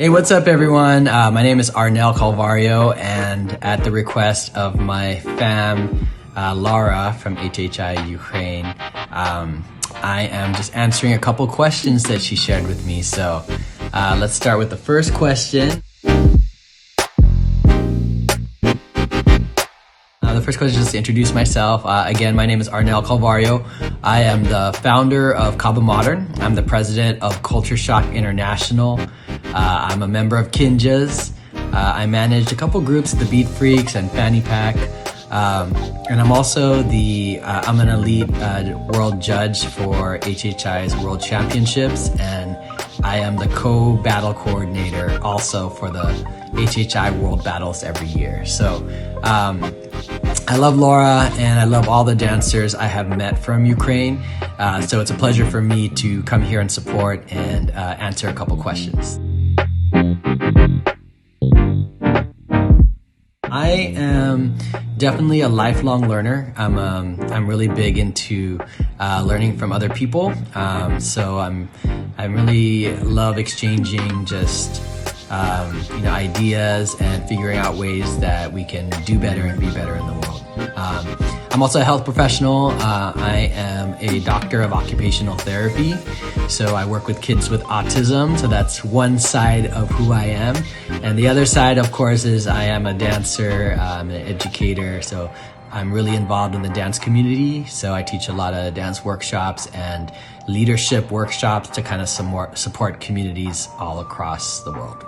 Hey, what's up, everyone? My name is Arnel Calvario, and at the request of my fam, Laura from HHI Ukraine, I am just answering a couple questions that she shared with me. So let's start with the first question. The first question is to introduce myself. Again, my name is Arnel Calvario. I am the founder of Kaba Modern. I'm the president of Culture Shock International. I'm a member of KINJAZ. I manage a couple groups, the Beat Freaks and Fanny Pack. And I'm also I'm an elite world judge for HHI's World Championships, and I am the co-battle coordinator also for the HHI World Battles every year. So I love Laura and I love all the dancers I have met from Ukraine. So it's a pleasure for me to come here and support and answer a couple questions. I am definitely a lifelong learner. I'm really big into learning from other people. So I really love exchanging just ideas and figuring out ways that we can do better and be better in the world. I'm also a health professional. I am a doctor of occupational therapy. So I work with kids with autism. So that's one side of who I am. And the other side, of course, is I am a dancer, I'm an educator. So I'm really involved in the dance community. So I teach a lot of dance workshops and leadership workshops to kind of support communities all across the world.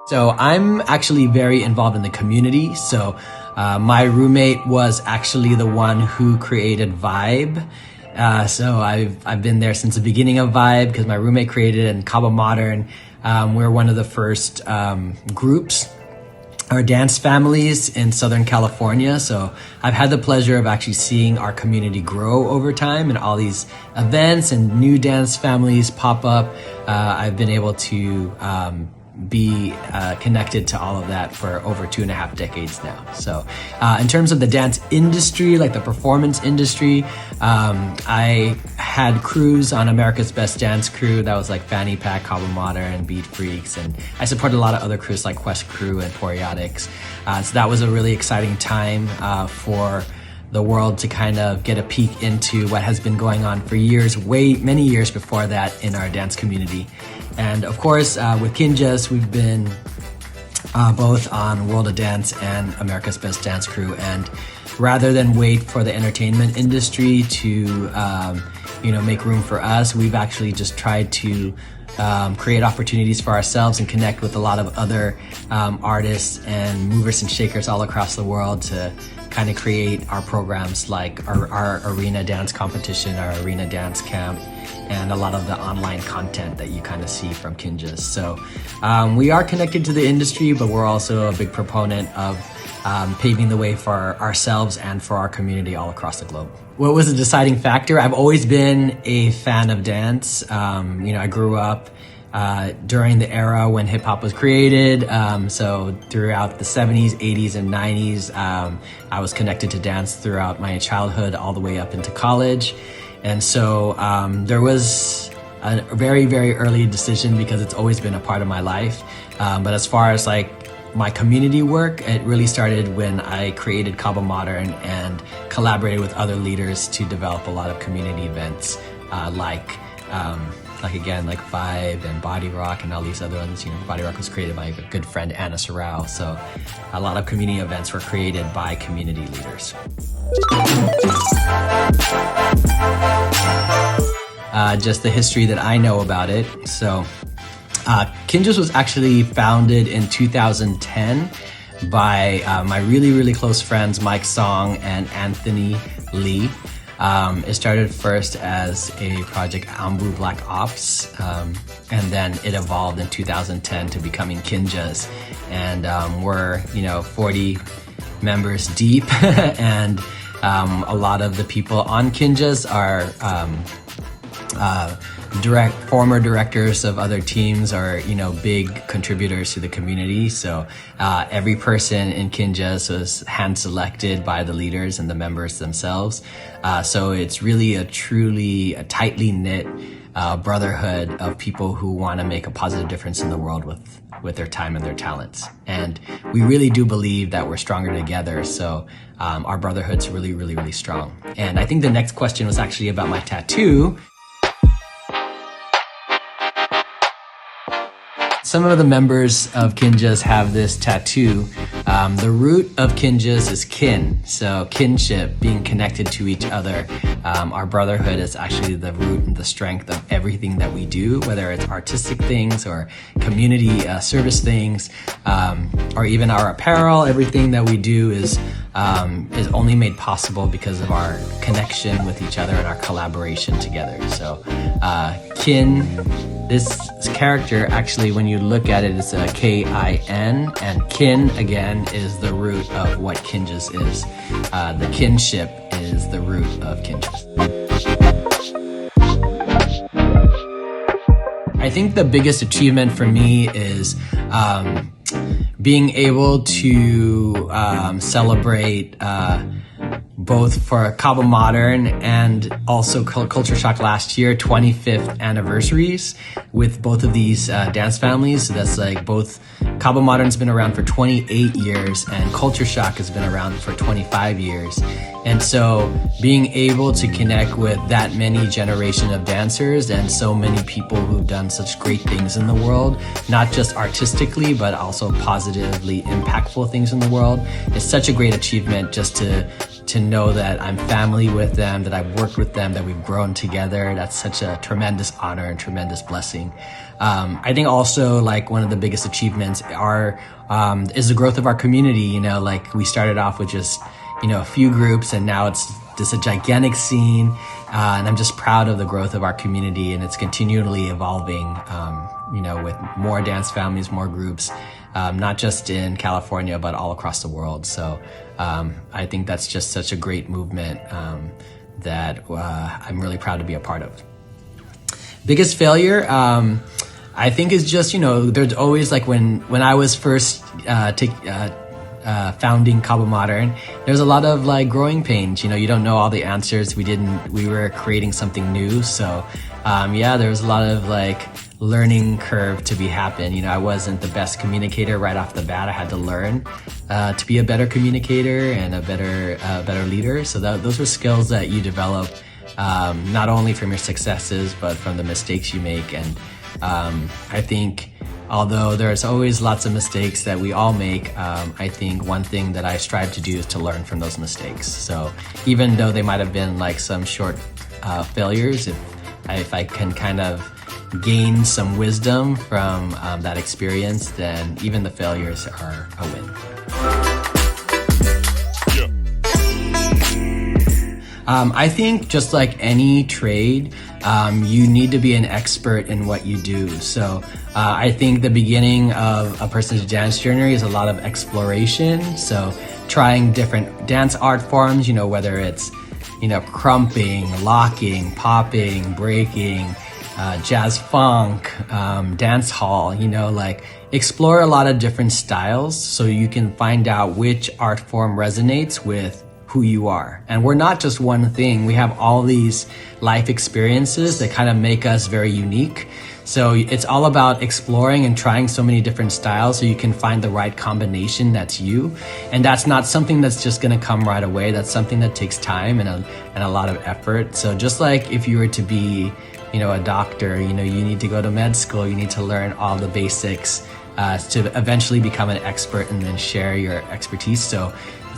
So I'm actually very involved in the community. So my roommate was actually the one who created Vibe. So I've been there since the beginning of Vibe because my roommate created it, and Kaba Modern. We're one of the first groups or dance families in Southern California. So I've had the pleasure of actually seeing our community grow over time and all these events and new dance families pop up. I've been able to be connected to all of that for over 2.5 decades now. So in terms of the dance industry, like the performance industry, I had crews on America's Best Dance Crew. That was like Fanny Pack, Kaba Modern, Beat Freaks, and I supported a lot of other crews like Quest Crew and Poriotics. So that was a really exciting time for the world to kind of get a peek into what has been going on for years, many years before that in our dance community. And of course, with KINJAZ, we've been both on World of Dance and America's Best Dance Crew. And rather than wait for the entertainment industry to, make room for us, we've actually just tried to create opportunities for ourselves and connect with a lot of other artists and movers and shakers all across the world to kind of create our programs like our arena dance competition, our arena dance camp, and a lot of the online content that you kind of see from KINJAZ. So we are connected to the industry, but we're also a big proponent of paving the way for ourselves and for our community all across the globe. What was the deciding factor? I've always been a fan of dance. I grew up during the era when hip-hop was created. So throughout the 70s, 80s, and 90s, I was connected to dance throughout my childhood all the way up into college. And so there was a very, very early decision because it's always been a part of my life. But as far as like my community work, it really started when I created Kaba Modern and collaborated with other leaders to develop a lot of community events like Vibe and Body Rock and all these other ones. Body Rock was created by a good friend, Anna Sorrell. So a lot of community events were created by community leaders. Just the history that I know about it. So KINJAZ was actually founded in 2010 by my really, really close friends, Mike Song and Anthony Lee. It started first as a project, Ambu Black Ops, and then it evolved in 2010 to becoming KINJAZ. And we're 40 members deep, and a lot of the people on KINJAZ are former directors of other teams are, big contributors to the community. So every person in KINJAZ was hand selected by the leaders and the members themselves. So it's really a tightly knit brotherhood of people who want to make a positive difference in the world with their time and their talents. And we really do believe that we're stronger together. So our brotherhood's really, really, really strong. And I think the next question was actually about my tattoo. Some of the members of KINJAZ have this tattoo. The root of KINJAZ is kin, so kinship, being connected to each other. Our brotherhood is actually the root and the strength of everything that we do, whether it's artistic things or community service things, or even our apparel. Everything that we do is only made possible because of our connection with each other and our collaboration together. So kin, this character, actually, when you look at it, it's a K-I-N, and kin, again, is the root of what KINJAZ is. The kinship is the root of KINJAZ. I think the biggest achievement for me is being able to celebrate both for Kaba Modern and also Culture Shock last year, 25th anniversaries with both of these dance families. So that's like both Kaba Modern's been around for 28 years and Culture Shock has been around for 25 years. And so being able to connect with that many generation of dancers and so many people who've done such great things in the world, not just artistically, but also positively impactful things in the world, is such a great achievement just to know that I'm family with them, that I've worked with them, that we've grown together. That's such a tremendous honor and tremendous blessing. I think also like one of the biggest achievements is the growth of our community. You know, like we started off with just, a few groups and now it's just a gigantic scene. And I'm just proud of the growth of our community, and it's continually evolving, with more dance families, more groups, not just in California, but all across the world. So I think that's just such a great movement that I'm really proud to be a part of. Biggest failure, I think is just, there's always like when I was first founding Kaba Modern, there's a lot of like growing pains. You don't know all the answers. We were creating something new. So there was a lot of like learning curve to be happen. I wasn't the best communicator right off the bat. I had to learn to be a better communicator and a better leader. So those were skills that you develop not only from your successes, but from the mistakes you make. And I think although there's always lots of mistakes that we all make, I think one thing that I strive to do is to learn from those mistakes. So even though they might have been like some short failures, if I can kind of gain some wisdom from that experience, then even the failures are a win. I think just like any trade, you need to be an expert in what you do. So I think the beginning of a person's dance journey is a lot of exploration. So trying different dance art forms, whether it's, crumping, locking, popping, breaking, jazz funk, DanceHall, like explore a lot of different styles so you can find out which art form resonates with who you are. And we're not just one thing. We have all these life experiences that kind of make us very unique. So it's all about exploring and trying so many different styles so you can find the right combination that's you. And that's not something that's just gonna come right away. That's something that takes time and a lot of effort. So just like if you were to be, a doctor, you need to go to med school, you need to learn all the basics to eventually become an expert and then share your expertise. So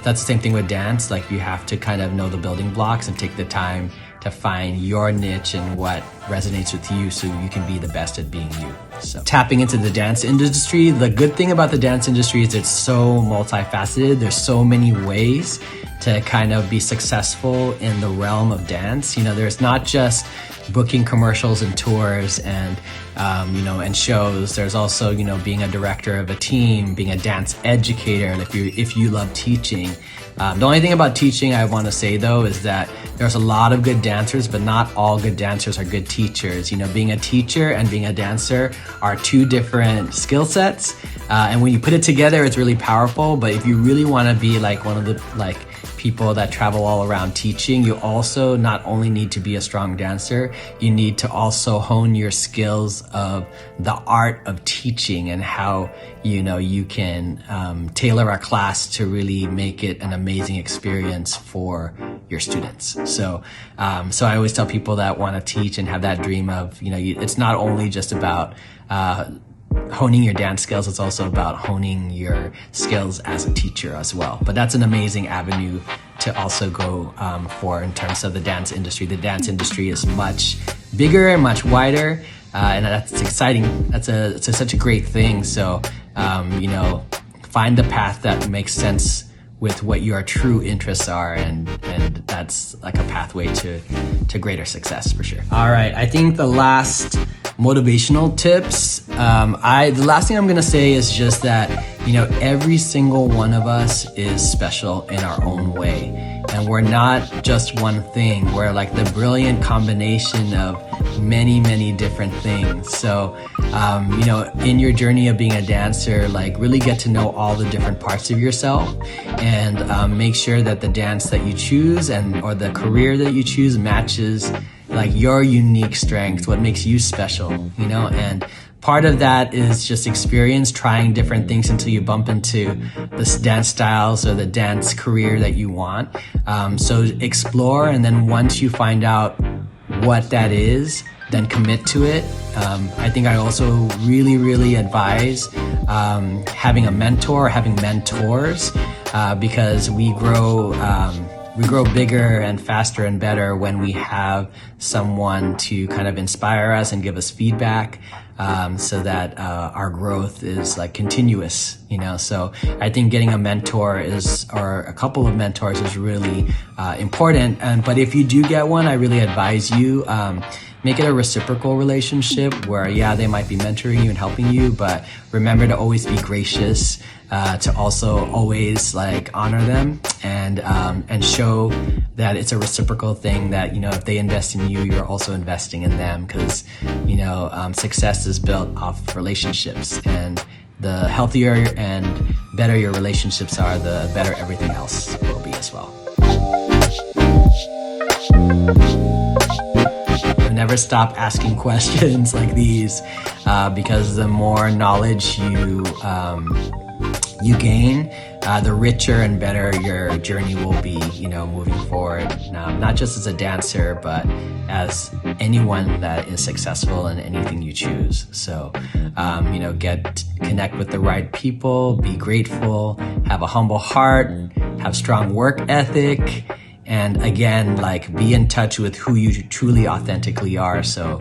that's the same thing with dance. Like you have to kind of know the building blocks and take the time to find your niche and what resonates with you so you can be the best at being you. So tapping into the dance industry, the good thing about the dance industry is it's so multifaceted. There's so many ways to kind of be successful in the realm of dance. There's not just booking commercials and tours and and shows. There's also being a director of a team, being a dance educator. If you love teaching, the only thing about teaching I want to say though is that there's a lot of good dancers, but not all good dancers are good teachers. Being a teacher and being a dancer are two different skill sets. And when you put it together, it's really powerful. But if you really want to be like one of the people that travel all around teaching, you also not only need to be a strong dancer, you need to also hone your skills of the art of teaching and how, you can tailor a class to really make it an amazing experience for your students. So I always tell people that want to teach and have that dream of, it's not only just about honing your dance skills, it's also about honing your skills as a teacher as well. But that's an amazing avenue to also go for in terms of the dance industry. The dance industry is much bigger and much wider, and that's exciting. It's such a great thing. So, find the path that makes sense with what your true interests are, and that's like a pathway to greater success for sure. All right, I think the last motivational tips, the last thing I'm gonna say is just that, every single one of us is special in our own way. And we're not just one thing. We're like the brilliant combination of many, many different things. So, in your journey of being a dancer, like really get to know all the different parts of yourself, and make sure that the dance that you choose or the career that you choose matches like your unique strengths, what makes you special, and part of that is just experience, trying different things until you bump into the dance styles or the dance career that you want. So explore, and then once you find out what that is, then commit to it. I think I also really, really advise having a mentor or having mentors, because we grow bigger and faster and better when we have someone to kind of inspire us and give us feedback, so that our growth is like continuous, So I think getting a mentor or a couple of mentors is really important. But if you do get one, I really advise you make it a reciprocal relationship where, they might be mentoring you and helping you, but remember to always be gracious, to also always like honor them and show that it's a reciprocal thing, that, if they invest in you, you're also investing in them, because, success is built off relationships, and the healthier and better your relationships are, the better everything else will be as well. Never stop asking questions like these, because the more knowledge you gain, the richer and better your journey will be, moving forward, not just as a dancer, but as anyone that is successful in anything you choose. So, connect with the right people, be grateful, have a humble heart, have strong work ethic, and again, like be in touch with who you truly authentically are. So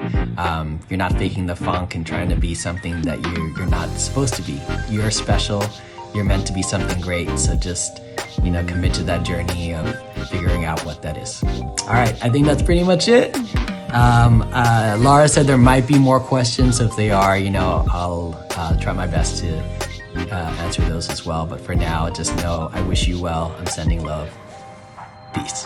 you're not faking the funk and trying to be something that you're not supposed to be. You're special. You're meant to be something great. So just, commit to that journey of figuring out what that is. All right, I think that's pretty much it. Laura said there might be more questions. So if they are, I'll try my best to answer those as well. But for now, just know I wish you well. I'm sending love. Peace.